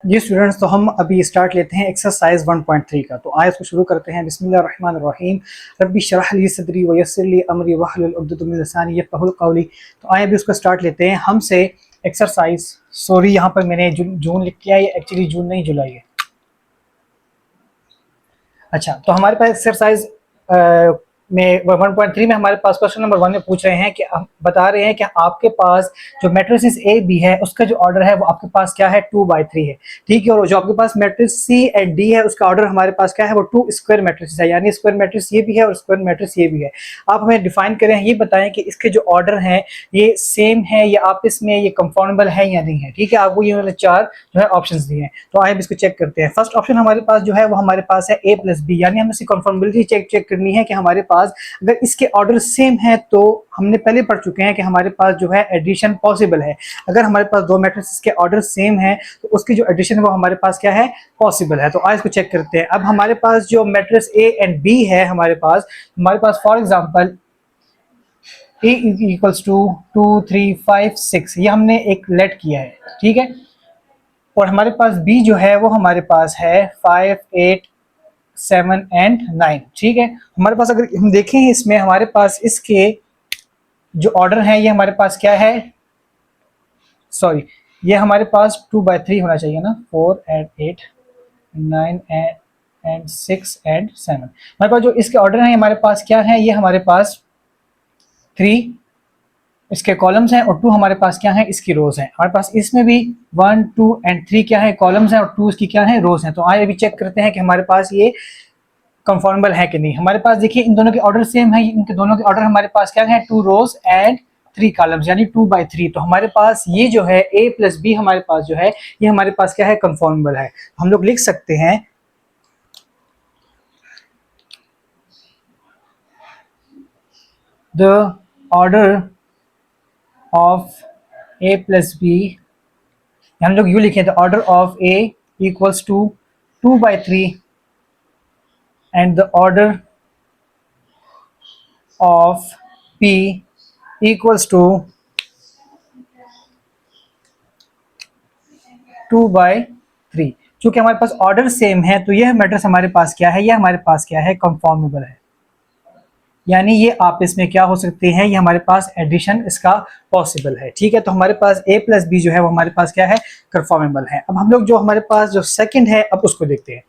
जी students, तो हम अभी स्टार्ट लेते हैं एक्सरसाइज 1.3 का। तो आइए इसको शुरू करते हैं। बिस्मिल्लाहिर्रहमानिर्रहीम। रब्बी इश्रह ली सदरी व यस्सिर ली अमरी वहलुल उक़दतम मिन लिसानी यफ़क़हू क़ौली। तो आइए अभी उसको स्टार्ट लेते हैं। हमसे एक्सरसाइज, सॉरी यहाँ पर मैंने जून लिख किया है, ये एक्चुअली जून नहीं जुलाई है। अच्छा, तो हमारे पास एक्सरसाइज में 1.3 में हमारे पास क्वेश्चन नंबर 1 में पूछ रहे हैं कि हम बता रहे हैं कि आपके पास जो मैट्रिसेस ए बी है उसका जो ऑर्डर है वो आपके पास क्या है 2/3 है। ठीक है, और जो आपके पास मैट्रिक्स सी एंड डी है उसका ऑर्डर हमारे पास क्या है वो 2 स्क्वायर मैट्रिक्स है, यानी स्क्वायर मैट्रिक्स ये भी है और स्क्वायर मैट्रिक्स ये भी है। आप हमें डिफाइन करें, ये बताएं कि इसके जो ऑर्डर हैं ये सेम है या आपस में ये कंफॉर्मेबल है या नहीं है। ठीक है, आपको ये वाले 4 जो है ऑप्शंस दिए हैं। तो आइए इसको चेक करते हैं। फर्स्ट ऑप्शन हमारे पास जो है वो हमारे पास है a प्लस बी, यानी हमें इसकी कंफर्मेबिलिटी चेक करनी है कि हमारे पास अगर इसके ऑर्डर सेम है तो हमने पहले पढ़ चुके हैं कि हमारे पास जो है एडिशन पॉसिबल है। अगर हमारे पास दो मैट्रिक्स के ऑर्डर सेम है तो उसकी जो एडिशन है वो हमारे पास क्या है पॉसिबल है। तो आज इसको चेक करते हैं। अब हमारे पास जो मैट्रिक्स ए एंड बी है हमारे पास for example a equals to 2 3 5 6 ये हमने एक लेट किया है। ठीक है, और हमारे पास b जो है वो हमारे पास है 5 8 7 एंड 9। ठीक है, हमारे पास अगर हम देखें इसमें हमारे पास इसके जो ऑर्डर हैं ये हमारे पास क्या है, सॉरी ये हमारे पास 2/3 होना चाहिए ना, 4 एंड 8 9 एंड 6 एंड 7। हमारे पास जो इसके ऑर्डर हैं हमारे पास क्या है, ये हमारे पास 3 इसके कॉलम्स हैं और 2 हमारे पास क्या है इसकी रोज हैं। हमारे पास इसमें भी 1 2 एंड 3 क्या है कॉलम्स हैं और 2 इसकी क्या है रोज हैं। तो आइए अभी चेक करते हैं कि हमारे पास ये कंफर्मेबल है कि नहीं। हमारे पास देखिए इन दोनों के ऑर्डर सेम है, इनके दोनों के ऑर्डर हमारे पास क्या है 2 रोज एंड 3 कॉलम्स, यानी 2/3। तो हमारे पास ये जो है a प्लस बी हमारे पास जो है ये हमारे पास क्या है कंफर्मेबल है। हम लोग लिख सकते हैं the order of a plus B, हम लोग यू लिखें the order of a equals to 2/3 and the order of p equals to 2/3। चूंकि हमारे पास ऑर्डर सेम है तो यह मैट्रिक्स हमारे पास क्या है, यह हमारे पास क्या है कंफर्मेबल है, यानी ये आपस में क्या हो सकते हैं, ये हमारे पास एडिशन इसका पॉसिबल है। ठीक है, तो हमारे पास a प्लस बी जो है वो हमारे पास क्या है कंफर्मेबल है। अब हम लोग जो हमारे पास जो सेकंड है अब उसको देखते हैं।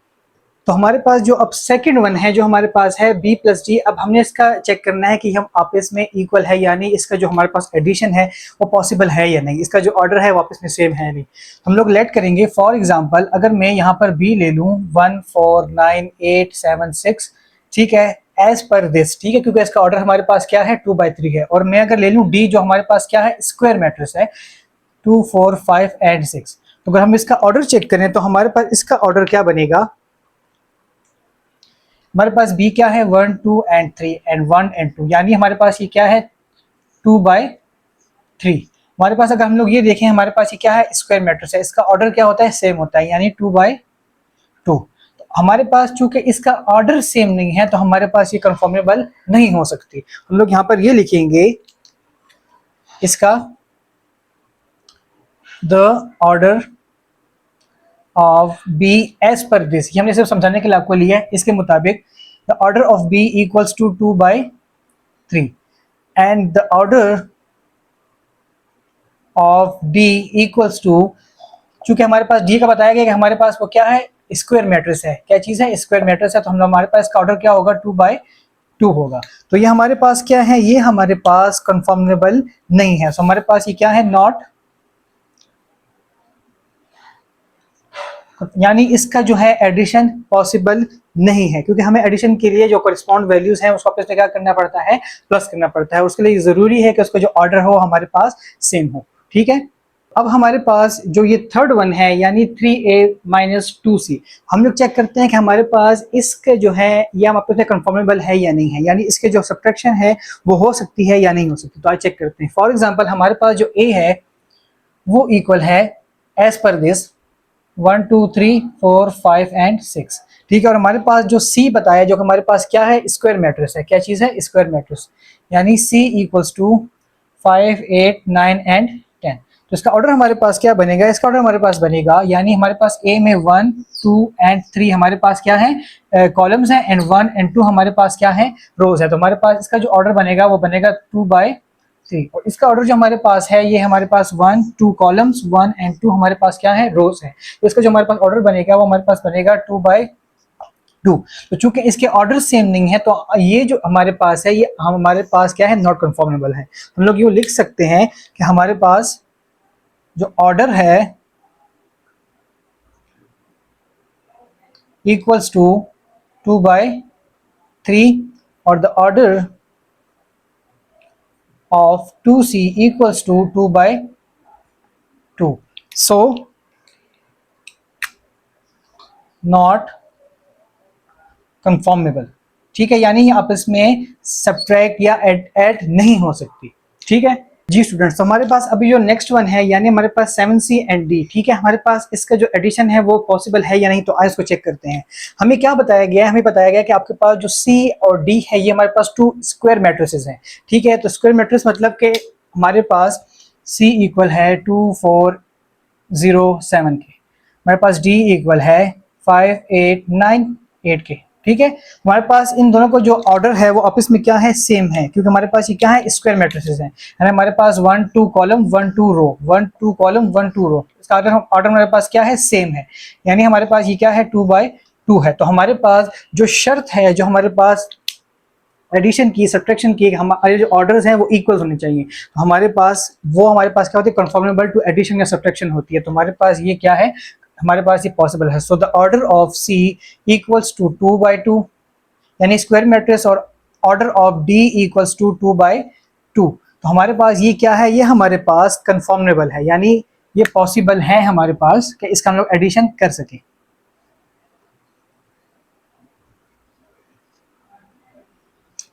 तो हमारे पास जो अब सेकंड वन है जो हमारे पास है b प्लस डी, अब हमने इसका चेक करना है कि हम आपस में इक्वल है, यानी इसका जो हमारे पास एडिशन है वो पॉसिबल है या नहीं, इसका जो ऑर्डर है वो आपस में सेम है नहीं। हम लोग लेट करेंगे फॉर एग्जांपल अगर मैं यहाँ पर b ले लूँ 1 4 9 8 7 6, ठीक है एज पर दिस। ठीक है, क्योंकि इसका ऑर्डर हमारे पास क्या है 2/3 है। और मैं अगर ले लूँ d जो हमारे पास क्या है स्क्वायर मैट्रिक्स है 2 4 5 एंड 6, तो अगर हम इसका ऑर्डर चेक करें तो हमारे पास इसका ऑर्डर क्या बनेगा, हमारे पास b क्या है 1 2 एंड 3 एंड 1 एंड 2, यानी हमारे पास ये क्या है 2/3। हमारे पास अगर हम लोग ये देखें हमारे पास ये क्या है स्क्वायर मैट्रिक्स है, इसका ऑर्डर क्या होता है सेम होता है, यानी 2/2। तो हमारे पास चूंकि इसका ऑर्डर सेम नहीं है तो हमारे पास ये कंफर्मेबल नहीं हो सकती। हम लोग यहाँ पर ये लिखेंगे इसका the order of B as per this, ये हमने सिर्फ समझाने के लिए आपको लिया है। इसके मुताबिक the order of B equals to 2/3 and the order of D equals to, चूंकि हमारे पास डी का बताया गया कि हमारे पास वो क्या है स्क्वायर मैट्रिक्स है, क्या चीज है स्क्वायर मैट्रिक्स है, तो हम हमारे पास इसका ऑर्डर क्या होगा 2/2 होगा। तो ये हमारे पास क्या है, ये हमारे पास कंफर्मेबल नहीं है। तो हमारे पास ये क्या है नॉट, यानी इसका जो है एडिशन पॉसिबल नहीं है, क्योंकि हमें एडिशन के लिए जो कॉरेस्पॉन्ड वैल्यूज हैं उसको आपस में क्या करना पड़ता है प्लस करना पड़ता है। उसके लिए जरूरी है कि उसका जो ऑर्डर हो हमारे पास सेम हो। ठीक है, अब हमारे पास जो ये थर्ड वन है यानी 3a - 2c, हम लोग चेक करते हैं कि हमारे पास इसके जो है ये हम आपस में कंफर्मेबल है या नहीं है, यानी इसके जो सब्ट्रैक्शन है वो हो सकती है या नहीं हो सकती। तो आज चेक करते हैं। फॉर एग्जाम्पल हमारे पास जो a है वो इक्वल है एज पर दिस 1 2 3 4 5 एंड 6। ठीक है, और हमारे पास जो C बताया जो हमारे पास क्या है स्क्वायर मैट्रिक्स है, क्या चीज़ है स्क्वायर मैट्रिक्स, यानी C इक्वल्स टू 5 8 9 एंड 10। तो इसका ऑर्डर हमारे पास क्या बनेगा, इसका ऑर्डर हमारे पास बनेगा, यानी हमारे पास ए में 1 2 एंड 3 हमारे पास क्या है कॉलम्स हैं, एंड 1 एंड 2 हमारे पास क्या है रोज है। तो हमारे पास इसका जो ऑर्डर बनेगा वो बनेगा 2/3। और इसका ऑर्डर जो हमारे पास है ये हमारे पास 1 2 कॉलम्स 1 एंड 2 हमारे पास क्या है रोज है। तो इसका जो हमारे पास ऑर्डर बनेगा वो हमारे पास बनेगा 2/2। तो चूंकि इसके ऑर्डर सेम नहीं है तो ये जो हमारे पास है ये हमारे पास क्या है नॉट कन्फॉर्मेबल है। हम लोग ये लिख सकते हैं कि हमारे पास जो ऑर्डर है इक्वल्स टू 2/3 और the order of 2C equals to 2/2। So not conformable. ठीक है, यानी ये आपस में सब्ट्रैक्ट या ऐड नहीं हो सकती। ठीक है जी स्टूडेंट्स, तो हमारे पास अभी जो नेक्स्ट वन है यानी हमारे पास 7C एंड D। ठीक है, हमारे पास इसका जो एडिशन है वो पॉसिबल है या नहीं, तो आइए इसको चेक करते हैं। हमें क्या बताया गया है, हमें बताया गया कि आपके पास जो C और D है ये हमारे पास 2 स्क्वायर मैट्रिसेस हैं। ठीक है, तो स्क्वायर मैट्रिक्स मतलब कि हमारे पास C इक्वल है 2 4 0 7 के, हमारे पास D इक्वल है 5 8 9 8 के। ठीक है, हमारे पास इन दोनों को जो ऑर्डर है वो आपस में क्या है सेम है, क्योंकि हमारे पास ये क्या है स्क्वायर मैट्रिसेस हैं। यानी हमारे पास 1 2 कॉलम 1 2 रो 1 2 कॉलम 1 2 रो, इसका ऑर्डर हमारे पास क्या है सेम है, यानी हमारे पास ये क्या है 2/2 है। तो हमारे पास जो शर्त है, जो हमारे पास एडिशन की सब्ट्रैक्शन की हमारे जो ऑर्डर्स हैं वो इक्वल होने चाहिए। तो हमारे पास क्या होती है कन्फॉर्मेबल टू एडिशन या सब्ट्रैक्शन होती है। तो हमारे पास ये क्या है, हमारे पास ये पॉसिबल है। So the order of C equals to 2/2, यानी स्क्वायर मैट्रिक्स, और order of D equals to 2/2। तो हमारे पास ये क्या है, ये हमारे पास कन्फॉर्मेबल है, यानी ये पॉसिबल है हमारे पास कि इसका हम लोग एडिशन कर सकें।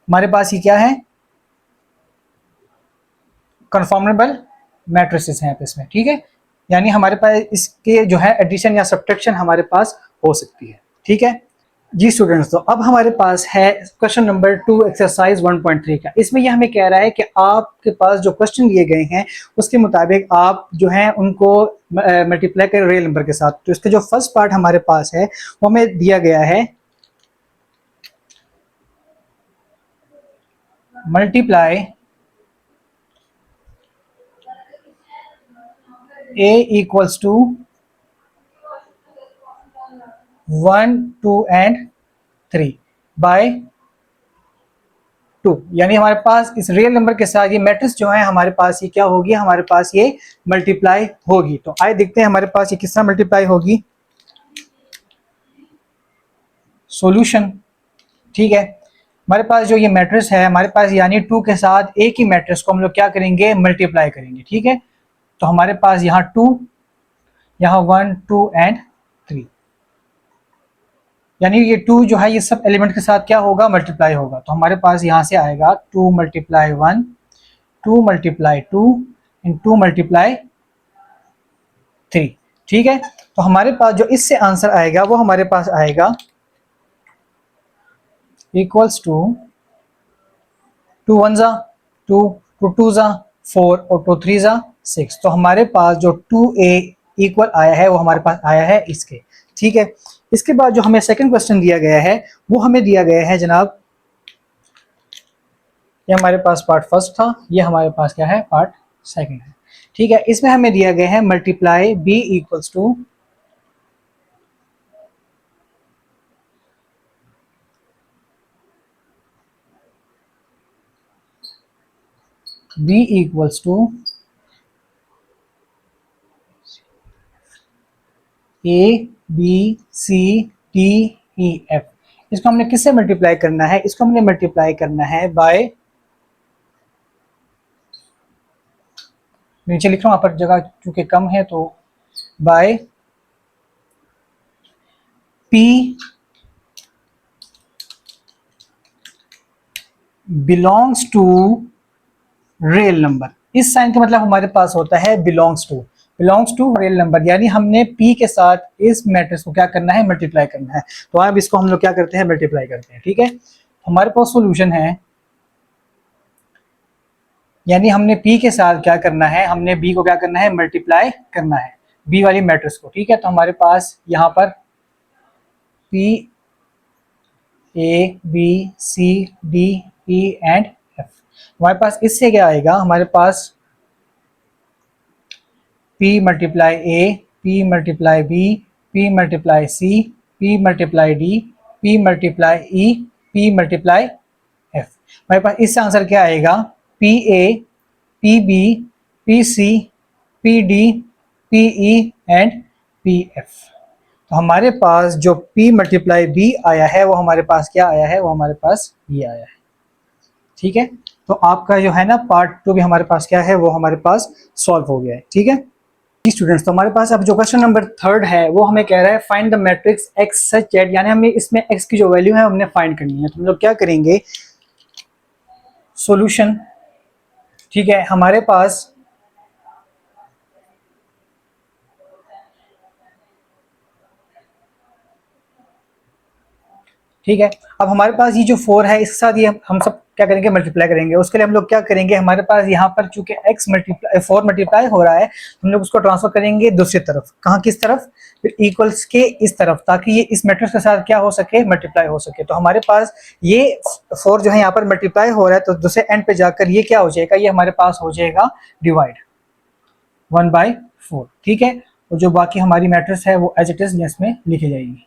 हमारे पास ये क्या है कन्फॉर्मेबल मैट्रिसेस हैं इसमें। ठीक है, यानी हमारे पास इसके जो है एडिशन या सब्ट्रैक्शन हमारे पास हो सकती है। ठीक है जी स्टूडेंट्स, तो अब हमारे पास है क्वेश्चन नंबर 2 एक्सरसाइज 1.3 का। इसमें यह हमें कह रहा है कि आपके पास जो क्वेश्चन दिए गए हैं उसके मुताबिक आप जो हैं उनको मल्टीप्लाई करें रियल नंबर के साथ। तो इसका जो फर्स्ट पार्ट हमारे पास है वो हमें दिया गया है multiply A equals to 1 2 and 3 by 2, यानी हमारे पास इस रियल नंबर के साथ ये मैट्रिक्स जो है हमारे पास ये क्या होगी, हमारे पास ये मल्टीप्लाई होगी। तो आइए देखते हैं हमारे पास ये किस तरह मल्टीप्लाई होगी। सॉल्यूशन। ठीक है, हमारे पास जो ये मैट्रिक्स है हमारे पास यानी 2 के साथ एक ही मैट्रिक्स को हम लोग क्या करेंगे मल्टीप्लाई करेंगे। ठीक है, तो हमारे पास यहाँ 2, यहाँ 1 2 एंड 3, यानी ये 2 जो है ये सब एलिमेंट के साथ क्या होगा मल्टीप्लाई होगा। तो हमारे पास यहाँ से आएगा 2 मल्टीप्लाई 1 2 मल्टीप्लाई 2 एंड 2 मल्टीप्लाई 3। ठीक है, तो हमारे पास जो इससे आंसर आएगा वो हमारे पास आएगा इक्वल्स टू 2 1 जा 2 2 2 जा 4 और 2 3 जा 6। तो हमारे पास जो 2A इक्वल आया है वो हमारे पास आया है इसके। ठीक है, इसके बाद जो हमें सेकंड क्वेश्चन दिया गया है वो हमें दिया गया है जनाब, ये हमारे पास पार्ट फर्स्ट था, ये हमारे पास क्या है पार्ट सेकंड है। ठीक है, इसमें हमें दिया गया है multiply B equals to B equals to ABCDEF। इसको हमने किससे मल्टीप्लाई करना है, इसको हमने मल्टीप्लाई करना है बाय, नीचे लिख रहा हूं, यहाँ पर जगह चूंकि कम है तो by P belongs to real number. इस साइन का मतलब हमारे पास होता है बिलोंग्स टू रियल नंबर, यानी हमने P के साथ इस मैट्रिक्स को क्या करना है मल्टीप्लाई करना है। तो अब इसको हम लोग क्या करते हैं मल्टीप्लाई करते हैं। ठीक है, हमारे पास सॉल्यूशन है यानी हमने P के साथ क्या करना है, हमने B को क्या करना है, मल्टीप्लाई करना है B वाली मैट्रिक्स को। ठीक है, तो हमारे पास यहाँ पर P A B C D E and F, हमारे पास इससे क्या आएगा, हमारे पास P multiply A, P multiply B, P multiply C, P multiply D, P multiply E, P multiply F। हमारे पास इससे आंसर क्या आएगा, P A, P B, P C, P D, P E and P F. तो हमारे पास जो P multiply B आया है वो हमारे पास क्या आया है, वो हमारे पास ये आया है। ठीक है, तो आपका जो है ना पार्ट 2 भी हमारे पास क्या है, वो हमारे पास सॉल्व हो गया है। ठीक है स्टूडेंट्स, तो हमारे पास अब जो क्वेश्चन नंबर 3 है वो हमें कह रहा है find the matrix x such that, यानी हमें इसमें x की जो वैल्यू है हमने फाइंड करनी है। तो हम लोग क्या करेंगे, सॉल्यूशन। ठीक है, हमारे पास ठीक है, अब हमारे पास ये जो 4 है इसके साथ ये हम सब क्या करेंगे, मल्टीप्लाई करेंगे। उसके लिए हम लोग क्या करेंगे, हमारे पास यहाँ पर चूंकि x मल्टीप्लाई 4 मल्टीप्लाई हो रहा है, हम लोग उसको ट्रांसफर करेंगे दूसरी तरफ। कहाँ, किस तरफ, फिर इक्वल्स के इस तरफ, ताकि ये इस मैट्रिक्स के साथ क्या हो सके, मल्टीप्लाई हो सके। तो हमारे पास ये 4 जो है यहाँ पर मल्टीप्लाई हो रहा है, तो दूसरे एंड पे जाकर ये क्या हो जाएगा, ये हमारे पास हो जाएगा डिवाइड 1/4। ठीक है, और जो बाकी हमारी मैट्रिक्स है वो एज इट इज इसमें लिखी जाएगी।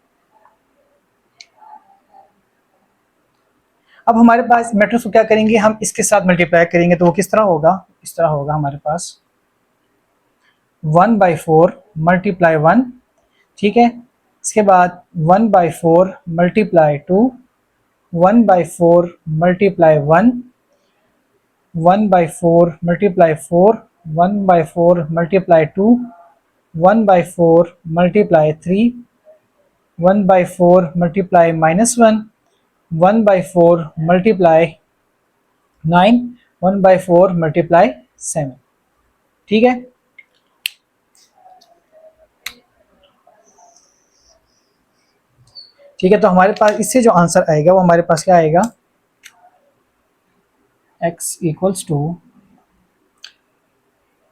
अब हमारे पास मैट्रिक्स को क्या करेंगे, हम इसके साथ मल्टीप्लाई करेंगे। तो वो किस तरह होगा, इस तरह होगा हमारे पास 1/4 मल्टीप्लाई 1। ठीक है, इसके बाद 1/4 multiply 2, 1/4 multiply 1, 1/4 multiply 4, 1/4 multiply 2, 1/4 multiply 3, 1/4 multiply -1, 1/4 multiply 9, 1/4 multiply 7। ठीक है, ठीक है, तो हमारे पास इससे जो आंसर आएगा वो हमारे पास क्या आएगा, x इक्वल्स टू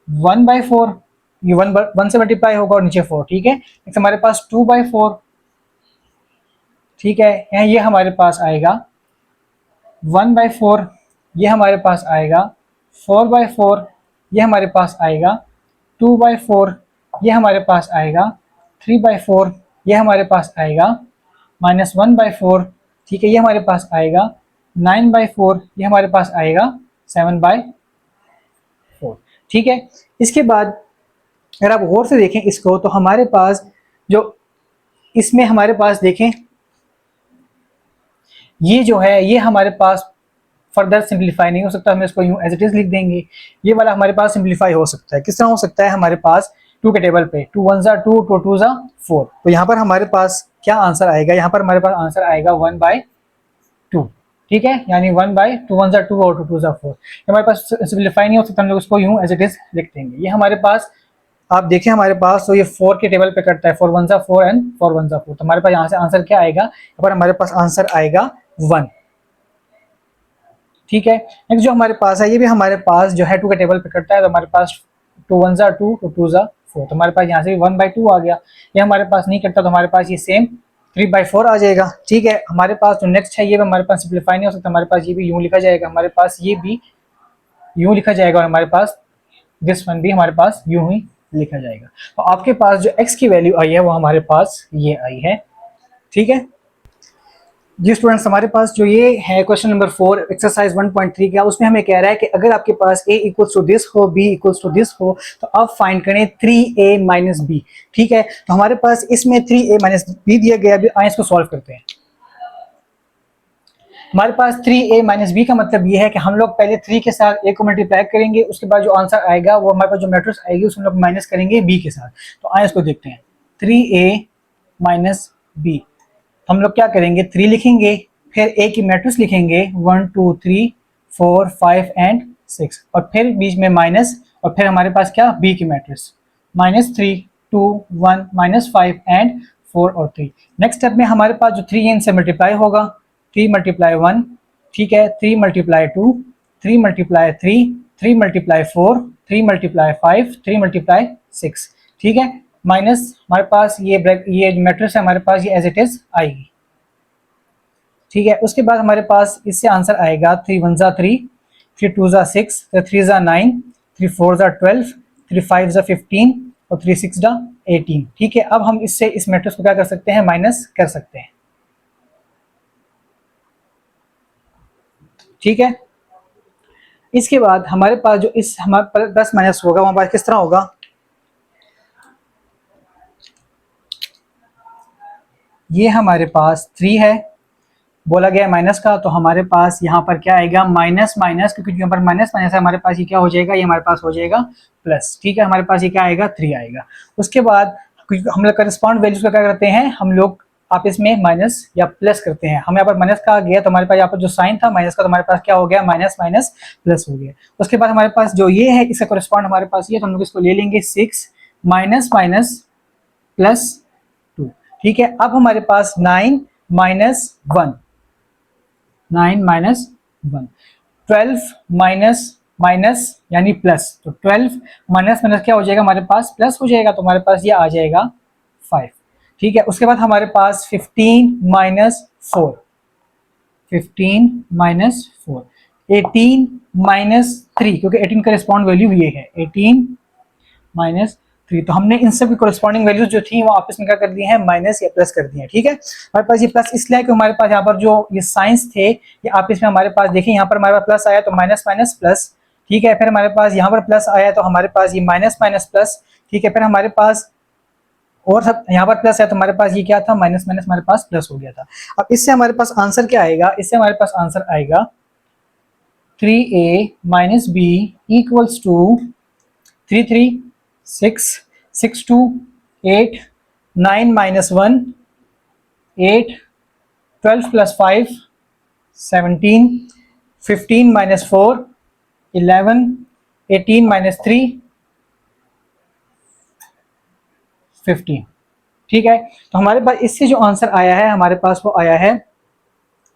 1/4, ये 1 से मल्टीप्लाई होगा और नीचे 4। ठीक है, नेक्स्ट हमारे पास 2/4। ठीक है, यहाँ ये हमारे पास आएगा 1/4, ये हमारे पास आएगा 4/4, ये हमारे पास आएगा 2/4, ये हमारे पास आएगा 3/4, ये हमारे पास आएगा -1/4। ठीक है, ये हमारे पास आएगा 9/4, ये हमारे पास आएगा 7/4। ठीक है, इसके बाद अगर आप गौर से देखें इसको, तो हमारे पास जो इसमें हमारे पास देखें ये जो है ये हमारे पास फर्दर सिंप्लीफाई नहीं हो सकता, हमें इसको यूं एज इट इज लिख देंगे। ये वाला हमारे पास सिंप्लीफाई हो सकता है, किस तरह हो सकता है, हमारे पास 2 के टेबल पे 2 1 2, 2 2 4। तो यहाँ पर हमारे पास क्या आंसर आएगा, यहाँ पर हमारे पास आंसर आएगा 1/2। ठीक है, यानी 1/2 1 2 और 2 2 4। हमारे पास सिंप्लीफाई नहीं हो सकता, हम लोग इसको यूं एज इट इज लिख देंगे। ये हमारे पास आप देखें हमारे पास तो ये 4 के टेबल पे करता है, 4 1 4 एंड 4 1 4। तो हमारे पास यहाँ से आंसर क्या आएगा, यहाँ पर हमारे पास आंसर आएगा 1। ठीक है, नेक्स्ट जो हमारे पास है ये भी हमारे पास जो है 2 के टेबल पे करता है, तो हमारे पास 2 1 2, 2 2 4। तो हमारे पास यहाँ से भी 1/2 आ गया। ये हमारे पास नहीं करता, तो हमारे पास ये सेम 3/4 आ जाएगा। ठीक है, हमारे पास जो नेक्स्ट है ये भी हमारे पास सिंप्लीफाई नहीं हो सकता, हमारे पास ये भी यूं लिखा जाएगा, हमारे पास ये भी यूं लिखा जाएगा और हमारे पास दिस वन भी हमारे पास यूं ही लिखा जाएगा। तो आपके पास जो x की वैल्यू आई है वो हमारे पास ये आई है। ठीक है जी स्टूडेंट्स, हमारे पास जो ये है क्वेश्चन नंबर 4 एक्सरसाइज 1.3 का, उसमें हमें कह रहा है कि अगर आपके पास a इक्वल्स टू दिस हो, b इक्वल्स टू दिस हो, तो आप फाइंड करें 3a माइनस b। ठीक है, तो हमारे पास इसमें 3a माइनस b दिया गया। अभी आइए इसको सॉल्व करते हैं। हमारे पास 3a माइनस b का मतलब ये है कि हम लोग पहले 3 के साथ a को मल्टीप्लाई करेंगे, उसके बाद जो आंसर आएगा वो हमारे पास जो मैट्रिक्स आएगी उसमें लोग माइनस करेंगे b के साथ। तो आइए इसको देखते हैं, 3a माइनस b। हम लोग क्या करेंगे, 3 लिखेंगे, फिर a की मैट्रिक्स लिखेंगे 1 2 3 4 5 एंड 6, और फिर बीच में माइनस, और फिर हमारे पास क्या, b की मैट्रिक्स -3 2 1 -5 एंड 4 और 3। नेक्स्ट स्टेप में हमारे पास जो 3 इनसे मल्टीप्लाई होगा, 3 × 1। ठीक है, 3 × 2, 3 × 3, 3 मल्टीप्लाई 4, 3 मल्टीप्लाई 5, 3 मल्टीप्लाई 6, ठीक है, माइनस हमारे पास ये मैट्रिक्स है हमारे पास ये एज इट इज आएगी, ठीक है। उसके बाद हमारे पास इससे आंसर आएगा 3 1 जा 3, 3 2 जा 6, 3 जा 9, 3 4 जा 12, 3 5 जा 15 और 3 6 जा 18, ठीक है। अब हम इससे इस मैट्रिक्स को क्या कर सकते हैं, माइनस कर सकते हैं, ठीक है। इसके बाद हमारे पास जो इस हमारे प्लस माइनस होगा वो हमारे पास किस तरह होगा, ये हमारे पास 3 है, बोला गया माइनस का, तो हमारे पास यहाँ पर क्या आएगा, माइनस माइनस, क्योंकि यहाँ पर माइनस माइनस है हमारे पास ये क्या हो जाएगा, ये हमारे पास हो जाएगा प्लस, ठीक है। हमारे पास ये क्या आएगा, 3 आएगा। उसके बाद हम लोग करस्पॉन्ड वैल्यूज का क्या करते हैं, हम लोग आपस में माइनस या प्लस करते हैं। हम यहाँ पर माइनस का आ गया तो हमारे पास यहाँ पर जो साइन था माइनस का, तो हमारे पास क्या हो गया, माइनस माइनस प्लस हो गया। उसके बाद हमारे पास जो ये है इसका करस्पॉन्ड हमारे पास ये, तो हम लोग इसको ले लेंगे 6 माइनस माइनस प्लस 2, ठीक है। अब हमारे पास 9 माइनस 1, 9 माइनस 1, 12 माइनस माइनस यानी प्लस, तो 12 माइनस माइनस क्या हो जाएगा, हमारे पास प्लस हो जाएगा, तो हमारे पास ये आ जाएगा 5, ठीक है। उसके बाद हमारे पास 15 माइनस 4, 15 माइनस 4, 18 माइनस 3, क्योंकि 18 का रिस्पॉन्ड वैल्यू ये है 18 माइनस 3, तो हमने इन सब की कोरेस्पॉन्डिंग वैल्यूज जो थी वो आपस में क्या कर दी है, माइनस या प्लस कर दी है, ठीक है। हमारे पास ये प्लस इसलिए कि हमारे पास यहाँ पर जो ये साइंस थे ये आपस में हमारे पास देखिए, यहाँ पर हमारे पास प्लस आया तो माइनस माइनस प्लस, ठीक है। फिर हमारे पास यहाँ पर प्लस आया तो हमारे पास ये माइनस माइनस प्लस, ठीक है। फिर हमारे पास और सब यहाँ पर प्लस है तो हमारे पास ये क्या था, माइनस माइनस हमारे पास प्लस हो गया था। अब इससे हमारे पास आंसर क्या आएगा, इससे हमारे पास आंसर आएगा 3a minus B equals to 3 3 6 6 2 8 9 minus 1 8 12 plus 5 17 15 minus 4 11 18 minus 3 15, ठीक है। तो हमारे पास इससे जो आंसर आया है हमारे पास वो आया है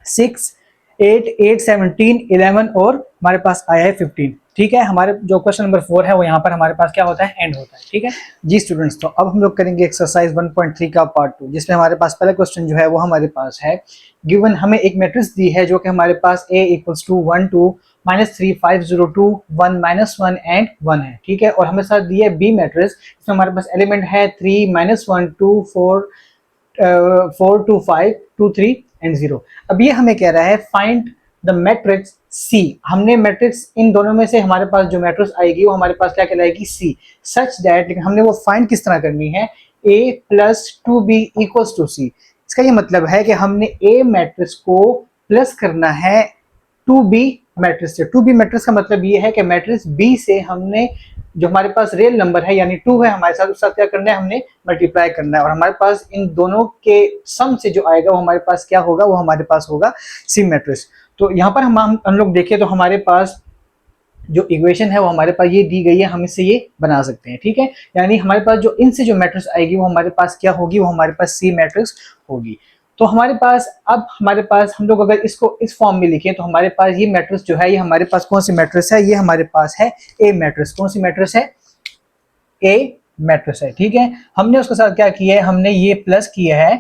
6 8 8 17 11 और हमारे पास आया है 15, ठीक है। हमारे जो क्वेश्चन नंबर 4 है वो यहाँ पर हमारे पास क्या होता है, एंड होता है, ठीक है जी स्टूडेंट्स। तो अब हम लोग करेंगे एक्सरसाइज 1.3 का पार्ट 2, जिसमें हमारे पास पहला क्वेश्चन जो है वो हमारे पास है, गिवन हमें एक मैट्रिक्स दी है जो कि हमारे पास a इक्वल्स टू 1 2 -3 5 0 2 1 -1 एंड 1 है, ठीक है। और हमें साथ दी है बी मैट्रिक्स, इसमें हमारे पास एलिमेंट है 3 -1 2 4 4 2 5 2 3 एंड 0। अब ये हमें कह रहा है फाइंड द मैट्रिक्स C। हमने मैट्रिक्स इन दोनों में से हमारे पास जो मैट्रिक्स आएगी वो हमारे पास क्या कहलाएगी, C, सच दैट, लेकिन हमने वो फाइंड किस तरह करनी है, A plus 2B equals to C। इसका ये मतलब है कि हमने A मैट्रिक्स को प्लस करना है 2B मैट्रिक्स से। 2B मैट्रिक्स का मतलब ये है कि मैट्रिक्स B से हमने जो हमारे पास रियल नंबर है यानी 2 है हमारे साथ, उसके साथ क्या करना है, हमने मल्टीप्लाई करना है, और हमारे पास इन दोनों के सम से जो आएगा वो हमारे पास क्या होगा, वो हमारे पास होगा C मैट्रिक्स। तो यहाँ पर हम लोग देखें तो हमारे पास जो इक्वेशन है वो हमारे पास ये दी गई है, हम इससे ये बना सकते हैं, ठीक है। यानी हमारे पास जो इनसे जो मैट्रिक्स आएगी वो हमारे पास क्या होगी, वो हमारे पास C मैट्रिक्स होगी। तो हमारे पास अब हमारे पास हम लोग अगर इसको इस फॉर्म में लिखें तो हमारे पास ये मैट्रिक्स जो है ये हमारे पास कौन सी मैट्रिक्स है, ये हमारे पास है A मैट्रिक्स। कौन सी मैट्रिक्स है, A मैट्रिक्स है, ठीक है। हमने उसके साथ क्या किया है, हमने ये प्लस किया है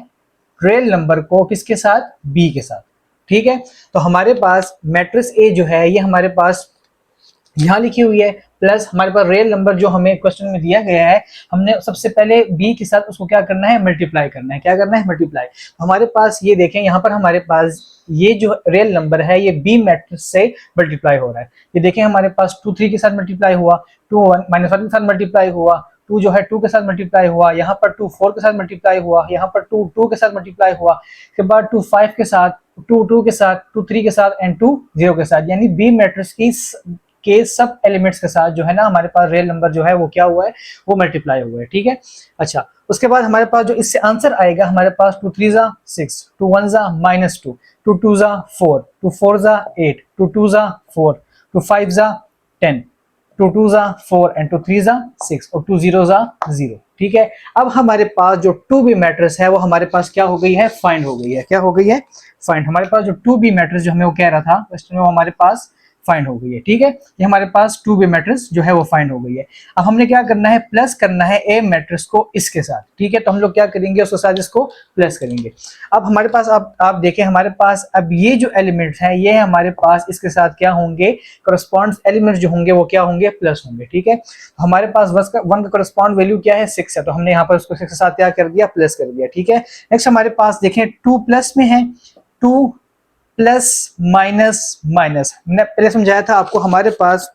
रियल नंबर को किसके साथ, B के साथ, ठीक है। तो हमारे पास मैट्रिक्स A जो है ये हमारे पास यहाँ लिखी हुई है, प्लस हमारे पास रियल नंबर जो हमें क्वेश्चन में दिया गया है, हमने सबसे पहले B के साथ उसको क्या करना है, मल्टीप्लाई करना है। क्या करना है, मल्टीप्लाई। हमारे पास ये देखें यहाँ पर हमारे पास ये जो रियल नंबर है ये B मैट्रिक्स से मल्टीप्लाई हो रहा है। ये देखें हमारे पास 2 3 के साथ मल्टीप्लाई हुआ, 2 1 -1 के साथ मल्टीप्लाई हुआ, 2 जो है 2 के साथ मल्टीप्लाई हुआ, यहाँ पर 2 4 के साथ मल्टीप्लाई हुआ, यहाँ पर 2 2 के साथ मल्टीप्लाई हुआ, उसके बाद 2 5 के साथ, 2 2 के साथ, 2 3 के साथ एंड 2 0 के साथ। यानी B मैट्रिक्स के सब एलिमेंट्स के साथ जो है ना हमारे पास रियल नंबर जो है वो क्या हुआ है, वो मल्टीप्लाई हुआ है, ठीक है। अच्छा, उसके बाद हमारे पास जो इससे आंसर आएगा हमारे पास 2 3 जा 6, 2 1 जा -2, 2 2 जा 4, 2 4 जा 8, 2 2 जा 4, 2 5 जा 10, 2 2 जा 4 एंड 2 3 जा 6 और 2 0 जा 0, ठीक है। अब हमारे पास जो 2B मैट्रिक्स है वो हमारे पास क्या हो गई है, फाइंड हो गई है। क्या हो गई है, फाइंड। हमारे पास जो 2B मैट्रिक्स जो हमें वो कह रहा था क्वेश्चन में, वो हमारे पास फाइंड हो गई है। ठीक है, ये हमारे पास 2B मैट्रिक्स जो है वो फाइंड हो गई है। अब हमने क्या करना है, प्लस करना है A मैट्रिक्स को इसके साथ। ठीक है, तो हम लोग क्या करेंगे, उसके साथ इसको प्लस करेंगे। अब हमारे पास आप देखें, हमारे पास अब ये जो एलिमेंट्स हैं ये हमारे पास इसके साथ क्या होंगे, करस्पॉन्ड एलिमेंट्स जो होंगे वो क्या होंगे, प्लस होंगे। ठीक है, तो हमारे पास 1 का करस्पॉन्ड वैल्यू क्या है, 6 है, तो हमने यहाँ पर उसको 6 के साथ क्या कर दिया, प्लस कर दिया। ठीक है, नेक्स्ट हमारे पास देखें 2 प्लस में है, 2 प्लस माइनस माइनस, मैंने पहले समझाया था आपको, हमारे पास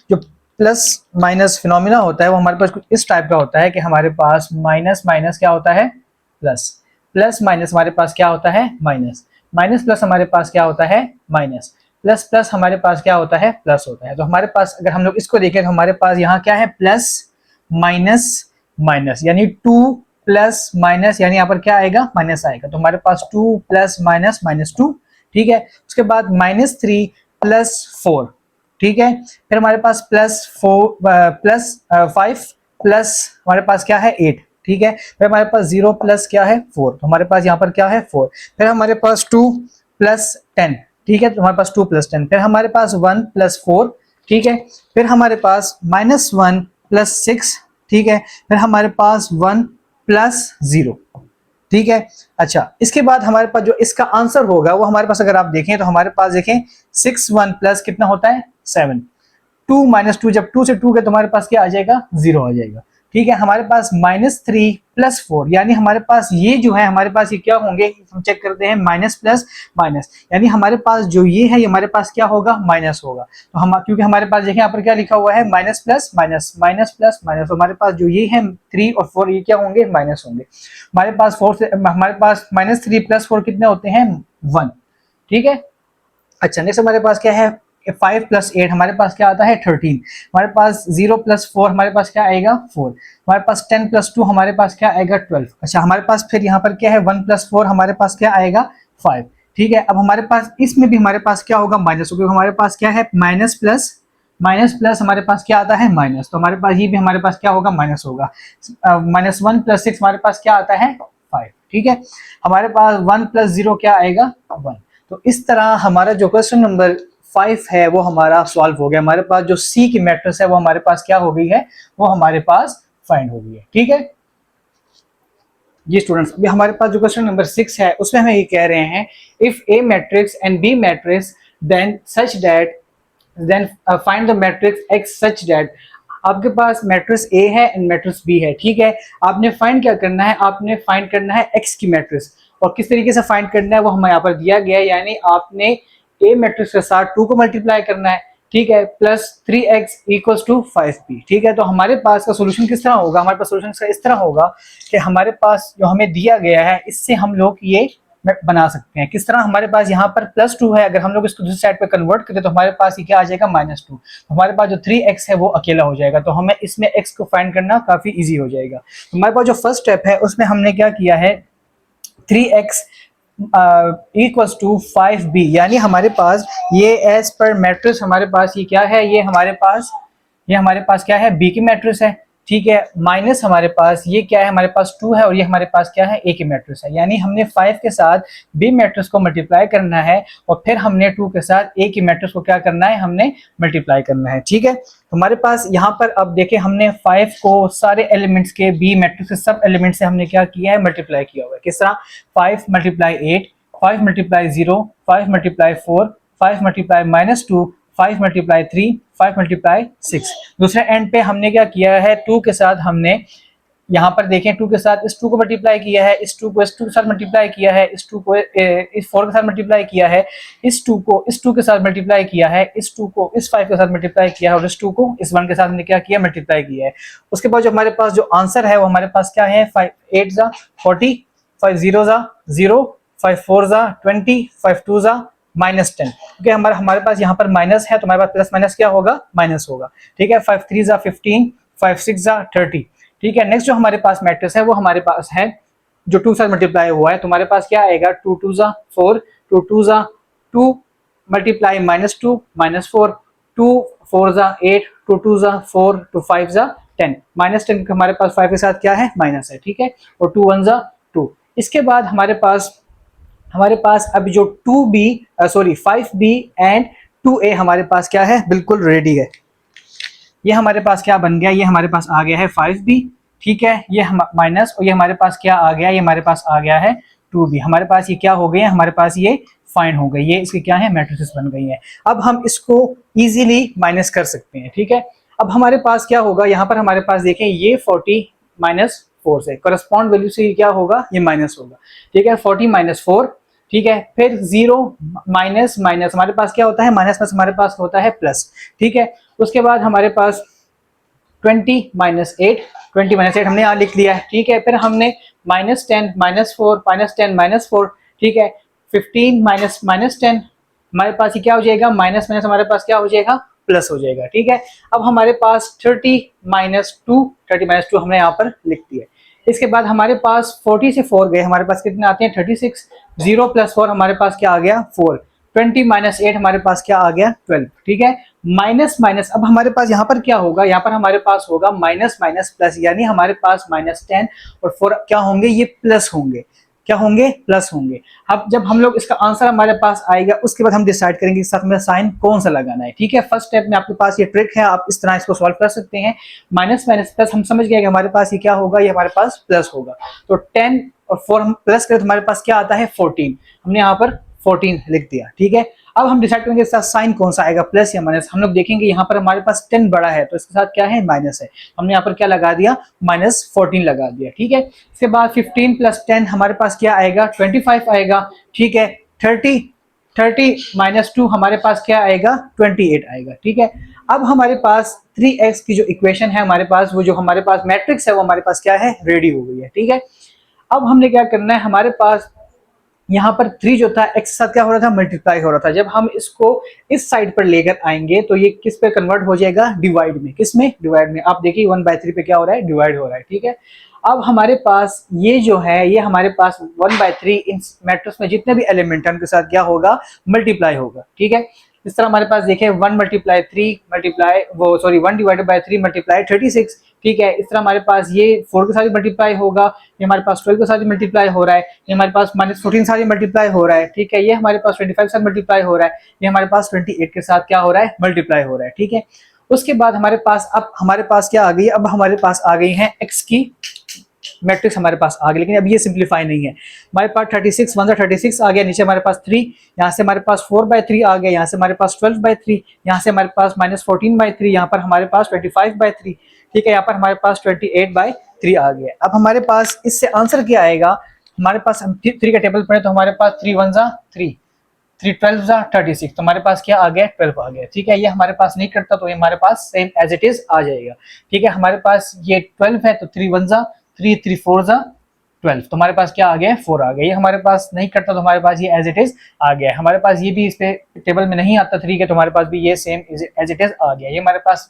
जो प्लस माइनस फिनोमिना होता है वो हमारे पास कुछ इस टाइप का होता है कि हमारे पास माइनस माइनस क्या होता है, प्लस, प्लस माइनस हमारे पास क्या होता है, माइनस, माइनस प्लस हमारे पास क्या होता है, माइनस, प्लस प्लस हमारे पास क्या होता है, प्लस होता है। तो हमारे पास अगर हम लोग इसको देखें तो हमारे पास यहाँ क्या है, प्लस माइनस माइनस, यानी 2 प्लस माइनस, यानी यहाँ पर क्या आएगा, माइनस आएगा। तो हमारे पास 2 प्लस माइनस माइनस 2। ठीक है, उसके बाद -3 प्लस 4। ठीक है, फिर हमारे पास प्लस 5 प्लस हमारे पास क्या है, 8। ठीक है, फिर हमारे पास 0 प्लस क्या है, 4, तो हमारे पास यहाँ पर क्या है, 4। फिर हमारे पास 2 प्लस 10। ठीक है, तो हमारे पास 2 प्लस 10। फिर हमारे पास 1 प्लस 4। ठीक है, फिर हमारे पास -1 प्लस 6। ठीक है, फिर हमारे पास 1 प्लस 0। ठीक है, अच्छा, इसके बाद हमारे पास जो इसका आंसर होगा वो हमारे पास अगर आप देखें तो हमारे पास देखें 6 1 प्लस कितना होता है, 7। 2 माइनस 2, जब 2 से 2 के तो हमारे पास क्या आ जाएगा, 0 आ जाएगा। ठीक है, हमारे पास -3 प्लस 4, यानी हमारे पास ये जो है, हमारे पास ये क्या होंगे, हम चेक करते हैं, माइनस प्लस माइनस, यानी हमारे पास जो ये है ये हमारे पास क्या होगा, माइनस होगा। तो हम, क्योंकि हमारे पास देखें यहाँ पर क्या लिखा हुआ है, minus plus minus, minus plus minus, तो हमारे पास जो ये है 3 और 4 ये क्या होंगे, माइनस होंगे। हमारे पास 4 से हमारे पास -3 प्लस 4 कितने होते हैं, 1। ठीक है, अच्छा, नेक्स्ट हमारे पास क्या है, 5 प्लस 8 हमारे पास क्या आता है, 13। हमारे पास 0 प्लस 4 हमारे पास क्या आएगा, 4। हमारे पास 10 प्लस 2 हमारे पास क्या आएगा, 12। अच्छा, हमारे पास फिर यहाँ पर क्या है, 1 प्लस 4 हमारे पास क्या आएगा, 5। ठीक है, अब हमारे पास इसमें भी हमारे पास क्या होगा, माइनस, क्योंकि हमारे पास क्या है, माइनस प्लस हमारे पास क्या आता है, माइनस, तो हमारे पास ये भी हमारे पास क्या होगा, माइनस होगा। -1 प्लस 6 हमारे पास क्या आता है, 5। ठीक है, हमारे पास 1 प्लस 0 क्या आएगा, 1। तो इस तरह हमारा जो क्वेश्चन नंबर 5 है वो हमारा सॉल्व हो गया। हमारे पास जो सी की मैट्रिक्स है वो हमारे पास क्या हो गई है, वो हमारे पास फाइंड हो गई है। ठीक है जी स्टूडेंट्स, अभी हमारे पास जो क्वेश्चन नंबर 6 है उसमें हमें ये कह रहे हैं, if A matrix and B matrix then such that, then find the matrix X such that. आपके पास मैट्रिक्स ए है एंड मैट्रिक्स बी है। ठीक है, आपने फाइंड क्या करना है, आपने फाइंड करना है एक्स की मैट्रिक्स, और किस तरीके से फाइंड करना है वो हमें यहाँ पर दिया गया है, यानी आपने ए मैट्रिक्स के साथ 2 को मल्टीप्लाई करना है। ठीक है, plus 3x equals to 5p। ठीक है, तो हमारे पास का सोल्यूशन किस तरह होगा, हमारे पास सोल्यूशन इस तरह होगा कि हमारे पास जो हमें दिया गया है इससे हम लोग ये बना सकते हैं। किस तरह, हमारे पास यहाँ पर +2 है, अगर हम लोग इसको दूसरी साइड पे कन्वर्ट करें तो हमारे पास ये क्या आ जाएगा, -2। तो हमारे पास जो 3x है वो अकेला हो जाएगा, तो हमें इसमें x को फाइंड करना काफी इजी हो जाएगा। हमारे पास जो फर्स्ट स्टेप है उसमें हमने क्या किया है, 3x इक्वल्स टू 5b, यानी हमारे पास ये एज पर मैट्रिक्स हमारे पास ये क्या है, ये हमारे पास क्या है, b की मैट्रिक्स है। ठीक है, माइनस हमारे पास ये क्या है, हमारे पास 2 है, और ये हमारे पास क्या है, a की मैट्रिक्स है, यानी हमने 5 के साथ b मैट्रिक्स को मल्टीप्लाई करना है, और फिर हमने 2 के साथ a की मैट्रिक्स को क्या करना है, हमने मल्टीप्लाई करना है। ठीक है, हमारे पास यहाँ पर अब देखें, हमने 5 को सारे एलिमेंट्स के b मैट्रिक्स के सब एलिमेंट से हमने क्या किया है, मल्टीप्लाई किया हुआ है। किस तरह, 5 multiply 8, 5 multiply 0, 5 multiply 4, 5 multiply -2, 5 multiply 3, 5 multiply 6। दूसरे एंड पे हमने क्या किया है, 2 के साथ हमने यहाँ पर देखें, 2 के साथ इस 2 को मल्टीप्लाई किया है, इस 2 को इस 2 के साथ मल्टीप्लाई किया है, इस 2 को इस 4 के साथ मल्टीप्लाई किया है, इस 2 को इस 2 के साथ मल्टीप्लाई किया है, इस 2 को इस 5 के साथ मल्टीप्लाई किया है, और इस 2 को इस 1 के साथ हमने क्या किया, मल्टीप्लाई किया है। उसके बाद जो हमारे पास जो आंसर है वो हमारे पास क्या है, 5 8 जा 40, 5 0 जा 0, 5 4 जा 20, 5 2 जा -10। क्योंकि हमारे पास यहाँ पर माइनस है तो हमारे पास प्लस माइनस क्या होगा, माइनस होगा। ठीक है, 5 3 जा 15, 5 6 जा 30। ठीक है, नेक्स्ट जो हमारे पास मैट्रिक्स है वो हमारे पास है जो 2 से मल्टीप्लाई हुआ है, तो हमारे पास क्या आएगा, 2 2 जा 4, 2 2 जा 2 मल्टीप्लाई -2 -4, 2 4 जा 8, 2 2 जा 4, 2 5 जा 10, -10 हमारे पास 5 के साथ क्या है, माइनस है। ठीक है, और 2 1 जा 2। इसके बाद हमारे पास अब जो 5b एंड 2a हमारे पास क्या है, बिल्कुल रेडी है। ये हमारे पास क्या बन गया, ये हमारे पास आ गया है 5b, ठीक है, ये माइनस, और ये हमारे पास क्या आ गया, ये हमारे पास आ गया है 2b। हमारे पास ये क्या हो गए, हमारे पास ये फाइंड हो गई, ये इसके क्या है, मैट्रिसेस बन गई हैं। अब हम इसको इजीली माइनस कर सकते हैं, ठीक है। अब हमारे पास क्या होगा, यहाँ पर हमारे पास देखें ये 40 माइनस 4 से करस्पॉन्ड वैल्यू से क्या होगा, ये माइनस होगा, ठीक है। 40 माइनस 4, ठीक है, फिर 0 माइनस माइनस हमारे पास क्या होता है, माइनस प्लस हमारे पास होता है प्लस, ठीक है। उसके बाद हमारे पास 20 माइनस 8, 20 माइनस 8 हमने यहाँ लिख लिया है, ठीक है। फिर हमने माइनस 10 माइनस 4, माइनस 10 माइनस 4, ठीक है। 15 माइनस माइनस 10 हमारे पास ये क्या हो जाएगा, माइनस माइनस हमारे पास क्या हो जाएगा, प्लस हो जाएगा, ठीक है। अब हमारे पास 30 माइनस 2, 30 माइनस 2 हमने यहाँ पर लिख दिया। इसके बाद हमारे पास 40 से 4 गए, हमारे पास कितने आते हैं, 36, 0 प्लस 4 हमारे पास क्या आ गया, 4, 20 माइनस 8 हमारे पास क्या आ गया, 12, ठीक है। माइनस माइनस, अब हमारे पास यहाँ पर क्या होगा, यहाँ पर हमारे पास होगा माइनस माइनस प्लस, यानी हमारे पास माइनस 10 और 4 क्या होंगे, ये प्लस होंगे, क्या होंगे, प्लस होंगे। अब जब हम लोग इसका आंसर हमारे पास आएगा, उसके बाद हम डिसाइड करेंगे इस साथ में साइन कौन सा लगाना है, ठीक है। फर्स्ट स्टेप में आपके पास ये ट्रिक है, आप इस तरह इसको सॉल्व कर सकते हैं। माइनस माइनस प्लस हम समझ गए कि हमारे पास ये क्या होगा, ये हमारे पास प्लस होगा, तो 10 और 4 हम प्लस करें तो हमारे पास क्या आता है, 14, हमने यहाँ पर 14 लिख दिया, ठीक है। अब हम डिसाइड करेंगे इसका साइन कौन सा आएगा, प्लस या माइनस। हम लोग देखेंगे यहाँ पर हमारे पास 10 बड़ा है तो इसके साथ क्या है, माइनस है, हमने यहाँ पर क्या लगा दिया, माइनस 14 लगा दिया, ठीक है। इसके बाद 15 प्लस 10 हमारे पास क्या आएगा, 25 आएगा, ठीक है। 30 माइनस 2 हमारे पास क्या आएगा, 28 आएगा, ठीक है। अब हमारे पास 3x की जो इक्वेशन है हमारे पास, वो जो हमारे पास मैट्रिक्स है वो हमारे पास क्या है, रेडी हो गई है, ठीक है। अब हमने क्या करना है, हमारे पास यहाँ पर 3 जो था x के साथ क्या हो रहा था, मल्टीप्लाई हो रहा था। जब हम इसको इस साइड पर लेकर आएंगे तो ये किस पे कन्वर्ट हो जाएगा, डिवाइड में, किस में, डिवाइड में। आप देखिए 1/3 पे क्या हो रहा है, डिवाइड हो रहा है, ठीक है। अब हमारे पास ये जो है, ये हमारे पास 1/3 इन मैट्रिक्स में जितने भी एलिमेंट है उनके साथ क्या होगा, मल्टीप्लाई होगा, ठीक है। इस तरह हमारे पास देखिए 1 मल्टीप्लाई 3 मल्टीप्लाई वो सॉरी 1 डिवाइडेड बाय 3 मल्टीप्लाई 36, ठीक है। इस तरह हमारे पास ये 4 के साथ मल्टीप्लाई होगा, ये हमारे पास 12 के साथ मल्टीप्लाई हो रहा है, ये हमारे पास -14 के साथ मल्टीप्लाई हो रहा है, ठीक है। ये हमारे पास 25 के साथ मल्टीप्लाई हो रहा है, ये हमारे पास 28 के साथ क्या हो रहा है, मल्टीप्लाई हो रहा है, ठीक है। उसके बाद हमारे पास अब हमारे पास क्या आ गई, अब हमारे पास आ गई है x की मैट्रिक्स हमारे पास आ गई, लेकिन अब ये सिंप्लीफाई नहीं है। हमारे पास 36 1 36 आ गया, नीचे हमारे पास 3, यहाँ से हमारे पास 4/3 आ गया, यहाँ से हमारे पास 12/3, यहाँ से हमारे पास -14/3, यहाँ पर हमारे पास 25/3, ठीक है। यहाँ पर हमारे पास 28/3 आ गया। अब हमारे पास इससे आंसर क्या आएगा, हमारे पास हम 3 का टेबल पढ़े तो हमारे पास 3 1 3, 3 12 36, तो हमारे पास क्या आ गया, 12 आ गया, ठीक है। ये हमारे पास नहीं करता तो ये हमारे पास सेम एज इट इज आ जाएगा, ठीक है। हमारे पास ये 12 है तो 3 1 3, 3 4 12, तो हमारे पास क्या आ गया, 4 आ गया। ये हमारे पास नहीं करता तो हमारे पास ये एज इट इज आ गया। हमारे पास ये भी इस पे टेबल में नहीं आता 3 के, तो हमारे पास भी ये सेम एज इट इज आ गया। ये हमारे पास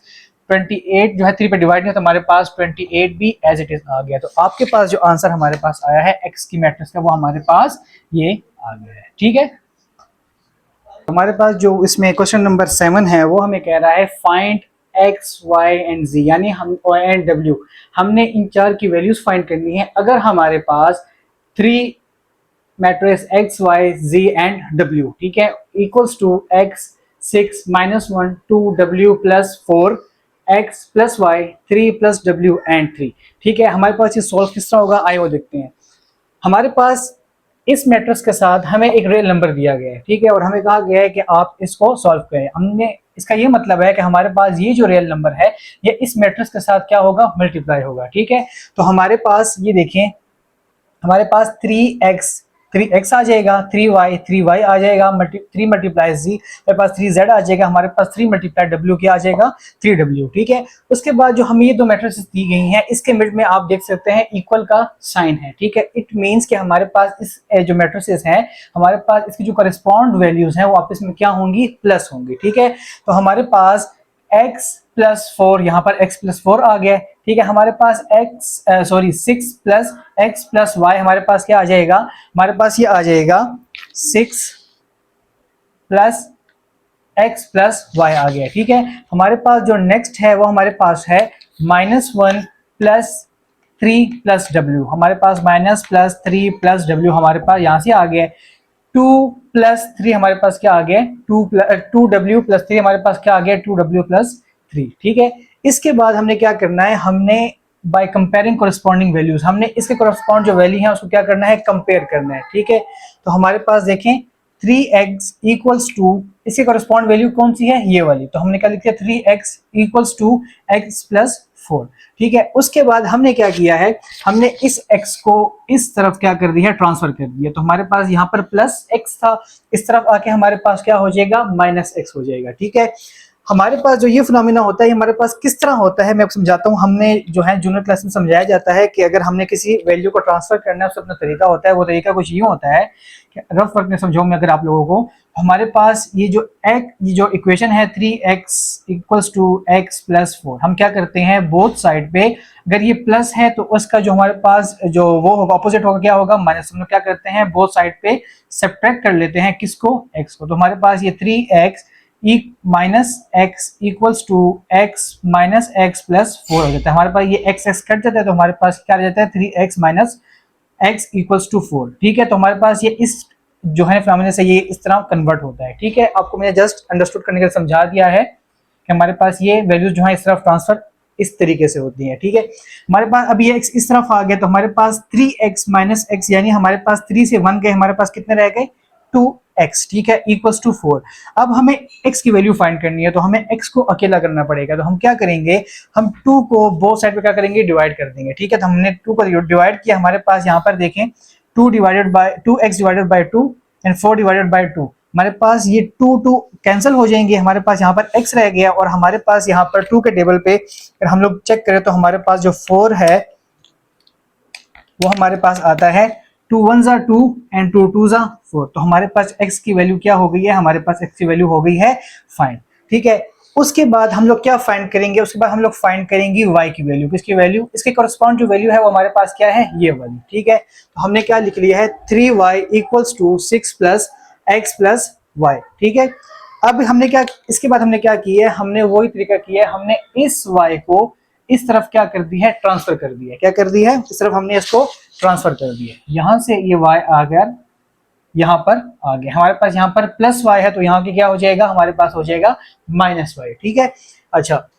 28 जो है 3 पे डिवाइड है तो हमारे पास 28 भी एज इट इज आ गया। तो आपके पास जो आंसर हमारे पास आया है x की मैट्रिक्स का, वो हमारे पास ये आ गया है, ठीक है। हमारे पास जो इसमें क्वेश्चन नंबर 7 है वो हमें कह रहा है find x, y and z, यानी हम एंड w, हमने इन चार की वैल्यूज फाइंड करनी है अगर हमारे पास 3 matrix x, y, z and w, ठीक है, equals to x 6 -1 2 w plus 4 x plus y 3 plus w and 3, ठीक है। हमारे पास ये सॉल्व किस तरह होगा, आइए वो देखते हैं। हमारे पास इस मैट्रिक्स के साथ हमें एक रियल नंबर दिया गया है, ठीक है, और हमें कहा गया है कि आप इसको सॉल्व करें। हमने इसका ये मतलब है कि हमारे पास ये जो रियल नंबर है ये इस मैट्रिक्स के साथ क्या होगा, मल्टीप्लाई होगा, ठीक है। तो हमारे पास ये देखें, हमारे पास 3x आ जाएगा, 3y आ जाएगा, 3 मल्टीप्लाई z, हमारे पास 3z आ जाएगा, हमारे पास 3 मल्टीप्लाई w क्या आ जाएगा, 3w, ठीक है। उसके बाद जो हमें ये दो मैट्रिक्स दी गई हैं इसके मिड में आप देख सकते हैं इक्वल का साइन है, ठीक है। इट मीन्स कि हमारे पास इस जो मैट्रिक्स हैं हमारे पास इसकी जो करस्पॉन्ड वैल्यूज हैं वो आपस में क्या होंगी, प्लस होंगी, ठीक है। तो हमारे पास x प्लस 4, यहाँ पर x प्लस 4 आ गया, ठीक है। हमारे पास 6 प्लस x प्लस y, हमारे पास क्या आ जाएगा, हमारे पास ये आ जाएगा 6 प्लस x प्लस y आ गया, ठीक है। हमारे पास जो नेक्स्ट है वो हमारे पास है -1 प्लस 3 प्लस w, हमारे पास -3 प्लस w हमारे पास यहाँ से आ गया, 2+3 हमारे पास क्या आ गया, 2W+3 हमारे पास क्या आ गया, 2W+3। ठीक है, इसके बाद हमने क्या करना है, हमने बाय कंपेयरिंग कोरस्पॉन्डिंग वैल्यूज, हमने इसके कोरस्पॉन्ड जो वैल्यू है उसको क्या करना है, कंपेयर करना है। ठीक है, तो हमारे पास देखें 3x इक्वल्स टू, इसके कोरस्पॉन्ड वैल्यू कौन सी है, ये वाली, तो हमने क्या लिख दिया, 3x इक्वल्स टू x+4। ठीक है, उसके बाद हमने क्या किया है, हमने इस x को इस तरफ क्या कर दिया, ट्रांसफर कर दिया, तो हमारे पास यहाँ पर +x था, इस तरफ आके हमारे पास क्या हो जाएगा, -x हो जाएगा। ठीक है, हमारे पास जो ये फिनोमिना होता है, हमारे पास किस तरह होता है मैं आपको समझाता हूँ। हमने जो है जूनियर क्लास में समझाया जाता है कि अगर हमने किसी वैल्यू को ट्रांसफर करना है, उसका अपना तरीका होता है। वो तरीका कुछ यूं होता है कि रफ वर्क में समझाऊं अगर आप लोगों को, हमारे पास ये जो इक्वेशन है 3x इक्वल्स टू x+4, हम क्या करते हैं, बोथ साइड पे अगर ये प्लस है तो उसका जो हमारे पास जो वो होगा ऑपोजिट होगा, क्या होगा, माइनस। हम लोग क्या करते हैं, बोथ साइड पे सब्ट्रैक्ट कर लेते हैं, किसको, x को। तो हमारे पास ये 3x -x equals to x-x+4 हो जाता है। हमारे पास ये x कट जाता है, तो हमारे पास क्या आ जाता है, 3x -x इक्वल्स टू 4। ठीक है, तो हमारे पास ये इस जो है फिनोमिना से ये इस तरह कन्वर्ट होता है। ठीक है, आपको मैंने जस्ट अंडरस्टूड करने के लिए समझा दिया है कि हमारे पास ये वैल्यूज जो है इस तरफ ट्रांसफर इस तरीके से होती है। ठीक है, हमारे पास अभी ये इस तरफ आ गया, तो हमारे पास 3x -x यानी हमारे पास 3 से 1 गए, हमारे पास कितने रह गए, 2x। ठीक है, इक्वल्स टू 4। अब हमें x की वैल्यू फाइंड करनी है, तो हमें x को अकेला करना पड़ेगा। तो हम क्या करेंगे, हम 2 को बोथ साइड पे क्या करेंगे, डिवाइड कर देंगे। ठीक है, तो हमने 2 को डिवाइड किया, हमारे पास यहाँ पर देखें 2x divided by 2 and 4 divided by 2, हमारे पास ये 2 कैंसिल हो जाएंगे, हमारे पास यहाँ पर x रह गया, और हमारे पास यहाँ पर 2 के टेबल पे अगर हम लोग चेक करें तो हमारे पास जो 4 है वो हमारे पास आता है 2 1 ज़ा 2 एंड 2 2 ज़ा 4। तो हमारे पास x की वैल्यू क्या हो गई है, हमारे पास x की वैल्यू हो गई है फाइंड। ठीक है, उसके बाद हम लोग क्या फाइंड करेंगे, उसके बाद हम लोग फाइंड करेंगे y की वैल्यू। किसकी वैल्यू, इसके करस्पॉन्ड जो वैल्यू है वो हमारे पास क्या है, ये वाली। ठीक है, तो हमने क्या लिख लिया है, 3y इक्वल्स टू 6+x+y। ठीक है, अब हमने क्या, इसके बाद हमने क्या किया है, हमने वही तरीका किया है, हमने इस y को इस तरफ क्या कर दी है, ट्रांसफर कर दिया है। क्या कर दी है, इस तरफ हमने इसको ट्रांसफर कर दिया, यहां से ये y आ गया, यहाँ पर आ गया, हमारे पास यहाँ पर +y है, तो यहाँ की क्या हो जाएगा, हमारे पास हो जाएगा -y। ठीक है, अच्छा,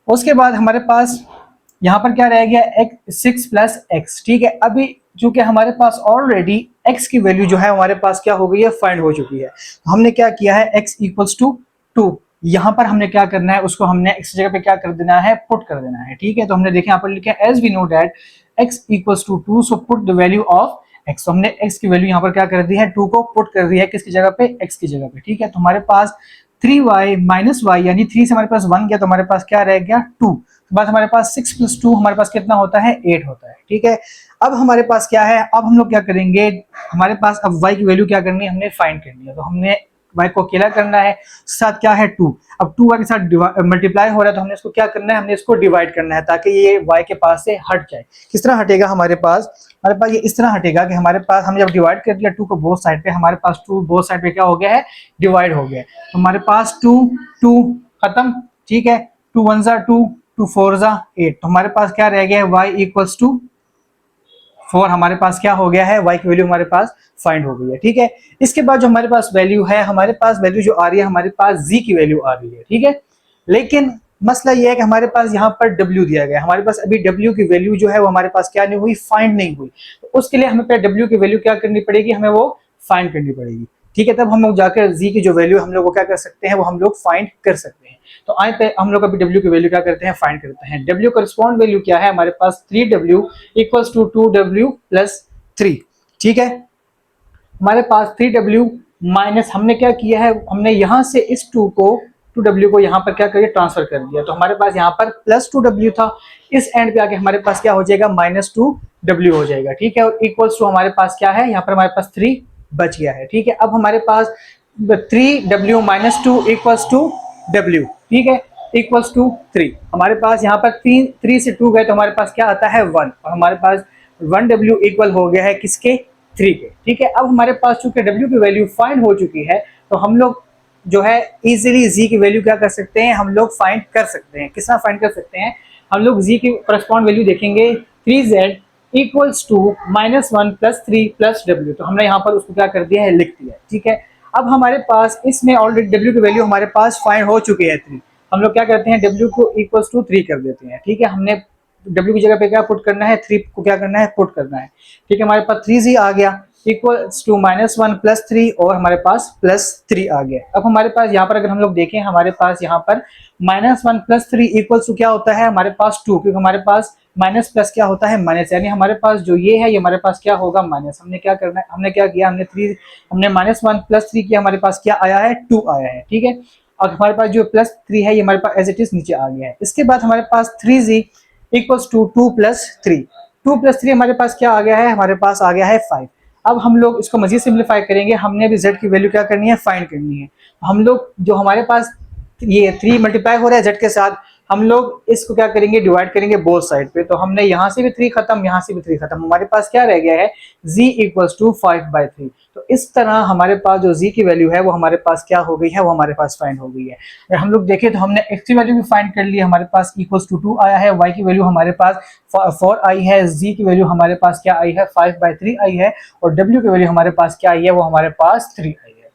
उसके बाद हमारे पास यहाँ पर क्या रह गया, 6+x। ठीक है, अभी चूंकि हमारे पास ऑलरेडी x की वैल्यू जो है हमारे पास क्या हो गई है, फाइंड हो चुकी है, तो हमने क्या किया है, x इक्वल्स टू 2, यहाँ पर हमने क्या करना है, उसको हमने x जगह पे क्या कर देना है, पुट कर देना है। ठीक है, तो हमने देखे यहाँ पर लिखा है as we know that x equals to 2 so put the value of x। तो हमने x की वैल्यू यहाँ पर क्या कर दी है, 2 को पुट कर दिया है, किसकी जगह पे, x की जगह पे। ठीक है, तो हमारे पास 3y -y यानी 3 से हमारे पास 1 गया, तो हमारे पास क्या रह गया, 2। तो बाद हमारे पास 6+2 हमारे पास कितना होता है, 8 होता है। ठीक है, अब हमारे पास क्या है, अब हम लोग क्या करेंगे, हमारे पास अब y की वैल्यू क्या करनी है, हमने फाइंड करनी है। तो हमने y को अकेला करना है, साथ क्या है 2, अब 2y के साथ मल्टीप्लाई हो रहा है, तो हमने इसको क्या करना है, हमने इसको डिवाइड करना है ताकि ये y के पास से हट जाए। किस तरह हटेगा, हमारे पास ये इस तरह हटेगा कि हमारे पास हमने जब डिवाइड कर दिया 2 को बोथ साइड पे, हमारे पास 2 बोथ साइड पे क्या हो गया है, डिवाइड हो गया। तो हमारे पास 2 2 खत्म। ठीक है, 2 1 ज़ा 2 2 4 ज़ा 8, तो हमारे पास क्या रह गया है, y इक्वल्स टू 4 हमारे पास क्या हो गया है, y की वैल्यू हमारे पास फाइंड हो गई है। ठीक है, इसके बाद जो हमारे पास वैल्यू है, हमारे पास वैल्यू जो आ रही है, हमारे पास z की वैल्यू आ रही है। ठीक है, लेकिन मसला ये है कि हमारे पास यहाँ पर w दिया गया है, हमारे पास अभी w की वैल्यू जो है वो हमारे पास क्या नहीं हुई, फाइंड नहीं हुई। तो उसके लिए हमें पहले w की वैल्यू क्या करनी पड़ेगी, हमें वो फाइंड करनी पड़ेगी। ठीक है, तब हम लोग जाकर z की जो वैल्यू हम लोग को क्या कर सकते हैं, वो हम लोग फाइंड कर सकते हैं। तो आए पे हम लोग अभी w की वैल्यू क्या करते हैं, फाइंड करते हैं। w करस्पॉन्ड वैल्यू क्या है, हमारे पास 3w इक्वल्स टू 2w + 3। ठीक है, हमारे पास 3w माइनस हमने क्या किया है, हमने यहाँ से इस 2w को यहाँ पर क्या करिए, ट्रांसफर कर दिया। तो हमारे पास यहाँ पर +2w था, इस एंड पे आके हमारे पास क्या हो जाएगा, -2w हो जाएगा। ठीक है, और इक्वल्स टू हमारे पास क्या है, यहाँ पर हमारे पास 3 बच गया है। ठीक है, अब हमारे पास 3w - 2 इक्वल्स टू w। ठीक है, इक्वल्स टू 3, हमारे पास यहाँ पर 3 से 2 गए, तो हमारे पास क्या आता है 1, और हमारे पास 1w इक्वल हो गया है किसके, 3 के। ठीक है, अब हमारे पास चूंकि w की वैल्यू फाइंड हो चुकी है, तो हम लोग जो है इजीली z की वैल्यू क्या कर सकते हैं, हम लोग फाइंड कर सकते हैं। किस तरह फाइंड कर सकते हैं, हम लोग z की करस्पॉन्ड वैल्यू देखेंगे, 3z इक्वल्स टू -1 + 3 + w। तो हमने यहाँ पर उसको क्या कर दिया है, लिख दिया है, ठीक है। अब हमारे पास इसमें ऑलरेडी w की वैल्यू हमारे पास फाइंड हो चुकी है 3। हम लोग क्या करते हैं, w को इक्वल्स टू 3 कर देते हैं, ठीक है। हमने w की जगह पे क्या पुट करना है, 3 को क्या करना है, पुट करना है, ठीक है। हमारे पास 3z आ गया इक्वल्स टू -1 + 3 और हमारे पास +3 आ गया। अब हमारे पास यहाँ पर अगर हम लोग देखें, हमारे पास यहाँ पर -1 + 3 इक्वल्स टू क्या होता है, हमारे पास 2, क्योंकि हमारे पास माइनस प्लस क्या होता है, माइनस, यानी हमारे पास जो ये है ये हमारे पास क्या होगा, माइनस। हमने क्या करना है, हमने क्या किया, हमने -1 + 3 किया, हमारे पास क्या आया है, 2 आया है, ठीक है। और हमारे पास जो +3 है ये हमारे पास एज इट इज नीचे आ गया है। इसके बाद हमारे पास 3z इक्वल्स टू 2 + 3, 2 + 3 हमारे पास क्या आ गया है, हमारे पास आ गया है 5। अब हम लोग इसको मजीद सिंप्लीफाई करेंगे, हमने भी z की वैल्यू क्या करनी है, फाइंड करनी है। हम लोग जो हमारे पास ये 3 मल्टीप्लाई हो रहा है z के साथ, हम लोग इसको क्या करेंगे, डिवाइड करेंगे बोथ साइड पे। तो हमने यहाँ से भी 3 खत्म, यहाँ से भी 3 खत्म, हमारे पास क्या रह गया है, z इक्वल्स टू 5/3। तो इस तरह हमारे पास जो z की वैल्यू है वो हमारे पास क्या हो गई है, वो हमारे पास फाइंड हो गई है। अगर हम लोग देखें तो हमने x की वैल्यू भी फाइंड कर ली, हमारे पास इक्वल्स टू 2 आया है, y की वैल्यू हमारे पास 4 आई है, z की वैल्यू हमारे पास क्या आई है, 5/3 आई है, और w की वैल्यू हमारे पास क्या आई है, वो हमारे पास 3 आई है,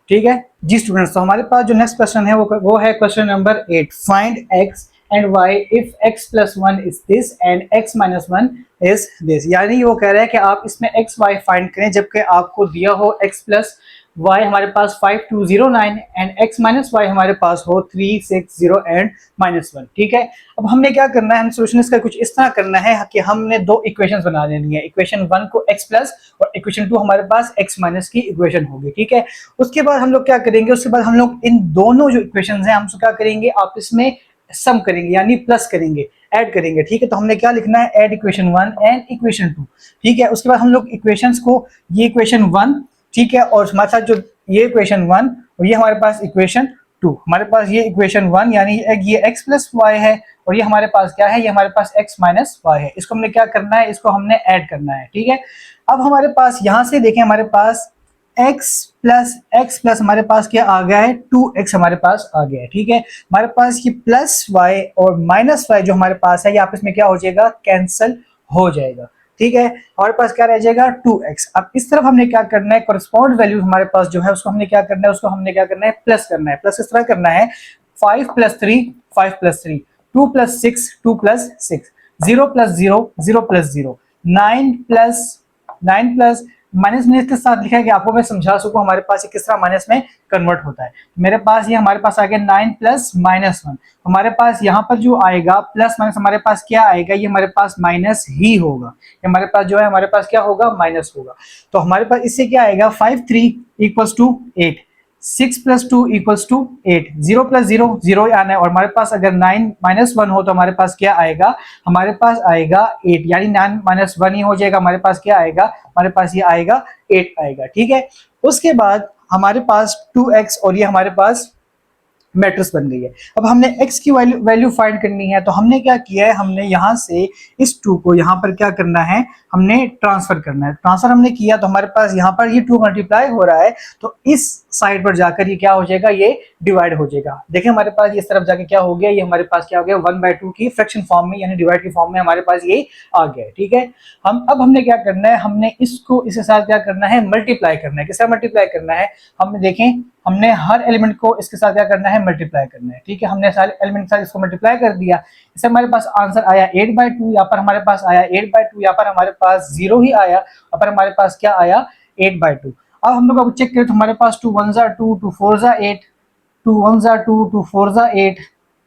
ठीक है जी स्टूडेंट्स। तो हमारे पास जो नेक्स्ट क्वेश्चन है वो है question number 8, find x and y if x + 1 is this and x - 1 is this. यानी वो कह रहा है कि आप इसमें x y फाइंड करें जबकि आपको दिया हो x + y हमारे पास 5209 एंड x - y हमारे पास हो 360 एंड -1, ठीक है। अब हमने क्या करना है, हम सोल्यूशन इसका कुछ इस तरह करना है कि हमने दो इक्वेशंस बना लेनी है, इक्वेशन 1 को x प्लस और इक्वेशन 2 हमारे पास x माइनस की इक्वेशन होगी, ठीक है। उसके बाद हम लोग क्या करेंगे, उसके बाद हम लोग इन दोनों जो इक्वेशंस हैं हम क्या करेंगे, आपस में सम करेंगे, यानी प्लस करेंगे, ऐड करेंगे, ठीक है। तो हमने क्या लिखना है, ऐड इक्वेशन 1 एंड इक्वेशन 2, ठीक है। उसके बाद हम लोग इक्वेशंस को, ये इक्वेशन 1, ठीक है, और हमारे साथ जो ये इक्वेशन 1 और ये हमारे पास इक्वेशन 2, हमारे पास ये इक्वेशन 1 यानी ये x प्लस वाई है, और ये हमारे पास क्या है, ये हमारे पास x माइनस वाई है। इसको हमने क्या करना है, इसको हमने ऐड करना है, ठीक है। अब हमारे पास यहाँ से देखें, हमारे पास x प्लस हमारे पास क्या आ गया है, 2x हमारे पास आ गया है, ठीक है। हमारे पास ये प्लस वाई और माइनस वाई जो हमारे पास है ये आपस में क्या हो जाएगा, कैंसिल हो जाएगा, ठीक है। हमारे पास क्या रह जाएगा, 2x। अब इस तरफ हमने क्या करना है, कॉरेस्पॉन्ड वैल्यू हमारे पास जो है उसको हमने क्या करना है, उसको हमने क्या करना है, प्लस करना है। प्लस इस तरह करना है, 5 + 3 5 + 3, 2 + 6 2 + 6, 0 + 0 0 + 0, 9 प्लस माइनस में इसके साथ लिखा है कि आपको मैं समझा सकूं हमारे पास ये किस तरह माइनस में कन्वर्ट होता है। मेरे पास ये हमारे पास आ गया 9 + -1, हमारे पास यहाँ पर जो आएगा प्लस माइनस हमारे पास क्या आएगा, ये हमारे पास माइनस ही होगा, ये हमारे पास जो है हमारे पास क्या होगा, माइनस होगा। तो हमारे पास इससे क्या आएगा, 5 3 = 8, 6 + 2 = 8, 0 + 0 0 आना है, और हमारे पास अगर 9 - 1 हो तो हमारे पास क्या आएगा, हमारे पास आएगा 8, यानी 9 - 1 ही हो जाएगा, हमारे पास क्या आएगा, हमारे पास ये आएगा 8 आएगा, ठीक है। उसके बाद हमारे पास 2x और ये हमारे पास मैट्रिक्स बन गई है। अब हमने x की वैल्यू फाइंड करनी है, तो हमने क्या किया है, हमने यहाँ से इस 2 को यहाँ पर क्या करना है, हमने ट्रांसफर करना है। ट्रांसफर हमने किया तो हमारे पास यहाँ पर ये 2 मल्टीप्लाई हो रहा है, तो इस साइड पर जाकर ये क्या हो जाएगा, ये डिवाइड हो जाएगा। देखिए हमारे पास इस तरफ जाके क्या हो गया, ये हमारे पास क्या हो गया, 1/2 की फ्रैक्शन फॉर्म में यानी डिवाइड की फॉर्म में हमारे पास ये आ गया, ठीक है। अब हमने क्या करना है, हमने इसको इसके साथ क्या करना है, मल्टीप्लाई करना है। किस तरह मल्टीप्लाई करना है, हमने देखें, हमने हर एलिमेंट को इसके साथ क्या करना है, मल्टीप्लाई करना है, ठीक है। हमने सारे एलिमेंट के साथ इसको मल्टीप्लाई कर दिया, इससे हमारे पास आंसर आया 8/2, यहाँ पर हमारे पास आया 8/2, यहाँ पर हमारे पास 0 ही आया, यहाँ पर हमारे पास क्या आया, 8/2। अब हम लोग चेक करें तो हमारे पास 2 1 * 2 2 4 * 8, 2 1 * 2 2 4 * 8,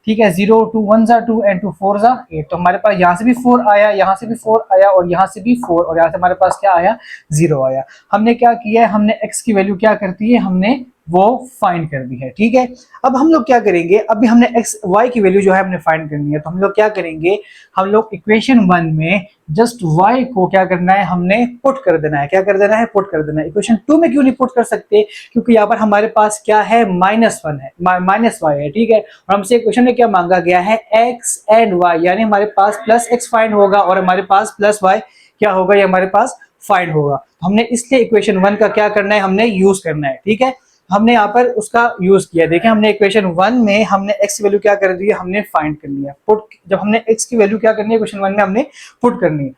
ठीक है, 0 2 1 * 2 एंड 2 4 * 8। तो हमारे पास यहाँ से भी 4 आया, यहाँ से भी 4 आया, और यहाँ से भी 4, और यहाँ से हमारे पास क्या आया, 0 आया। हमने क्या किया है, हमने x की वैल्यू क्या कर दी है, हमने वो फाइंड कर दी है, ठीक है। अब हम लोग क्या करेंगे, अभी हमने x y की वैल्यू जो है हमने फाइंड करनी है, तो हम लोग क्या करेंगे, हम लोग इक्वेशन 1 में जस्ट y को क्या करना है, हमने पुट कर देना है। क्या कर देना है, पुट कर देना है। इक्वेशन 2 में क्यों नहीं पुट कर सकते, क्योंकि यहाँ पर हमारे पास क्या है, -1 है, -y है, ठीक है। और हमसे इक्वेशन में क्या मांगा गया है, x एंड y, यानी हमारे पास +x फाइंड होगा और हमारे पास +y क्या होगा, ये हमारे पास फाइंड होगा। तो हमने इसलिए इक्वेशन 1 का क्या करना है, हमने यूज करना है, ठीक है। हमने यहाँ पर उसका यूज किया, देखें हमने इक्वेशन 1 में हमने x की वैल्यू क्या कर दी है, हमने फाइंड कर लिया, पुट। जब हमने x की वैल्यू क्या करनी है, इक्वेशन 1 में हमने पुट करनी है,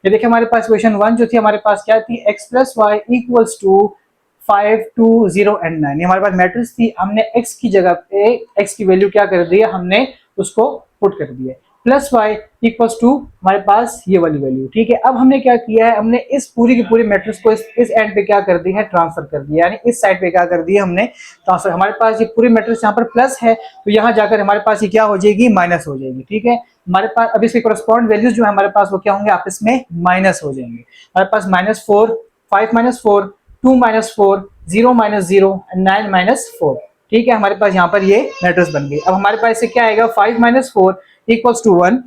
ये देखिए हमारे पास क्वेश्चन 1 जो थी हमारे पास क्या थी, x plus Y equals to 5 2 0 and 9। ये हमारे पास मैट्रिक्स थी, हमने x की जगह पे x की वैल्यू क्या कर दी है, हमने उसको पुट कर दिया है। प्लस वाई इक्वल्स टू हमारे पास ये वाली वैल्यू, ठीक है। अब हमने क्या किया है, हमने इस पूरी की पूरी मैट्रिक्स को इस एंड पे क्या कर दी है, ट्रांसफर कर दिया, यानी इस साइड पे क्या कर दिया हमने ट्रांसफर। हमारे पास ये पूरी मैट्रिक्स यहाँ पर प्लस है, तो यहाँ जाकर हमारे पास ये क्या हो जाएगी, माइनस हो जाएगी, ठीक है। हमारे पास अब इसके कोरस्पॉन्ड वैल्यूज जो है हमारे पास वो क्या होंगे, आपस में माइनस हो जाएंगे। हमारे पास -4 5 -4 2 -4 0 -0 9 -4, ठीक है। हमारे पास यहाँ पर ये मैट्रिक्स बन गई। अब हमारे पास इससे क्या आएगा, 5 -4 इक्वल्स टू 1,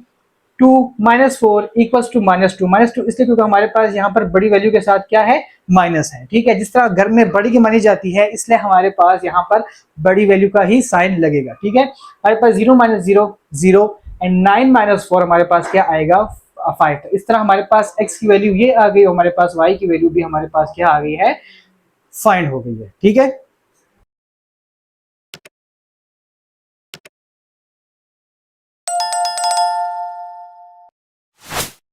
2 -4 इक्वल्स टू -2 इसलिए क्योंकि हमारे पास यहाँ पर बड़ी वैल्यू के साथ क्या है, माइनस है, ठीक है। जिस तरह घर में बड़ी की मानी जाती है, इसलिए हमारे पास यहाँ पर बड़ी वैल्यू का ही साइन लगेगा, ठीक है। हमारे पास 0 -0 0 एंड 9 -4 हमारे पास क्या आएगा, 5। तो इस तरह हमारे पास x की वैल्यू ये आ गई, हमारे पास y की वैल्यू भी हमारे पास क्या आ गई है, फाइंड हो गई है, ठीक है।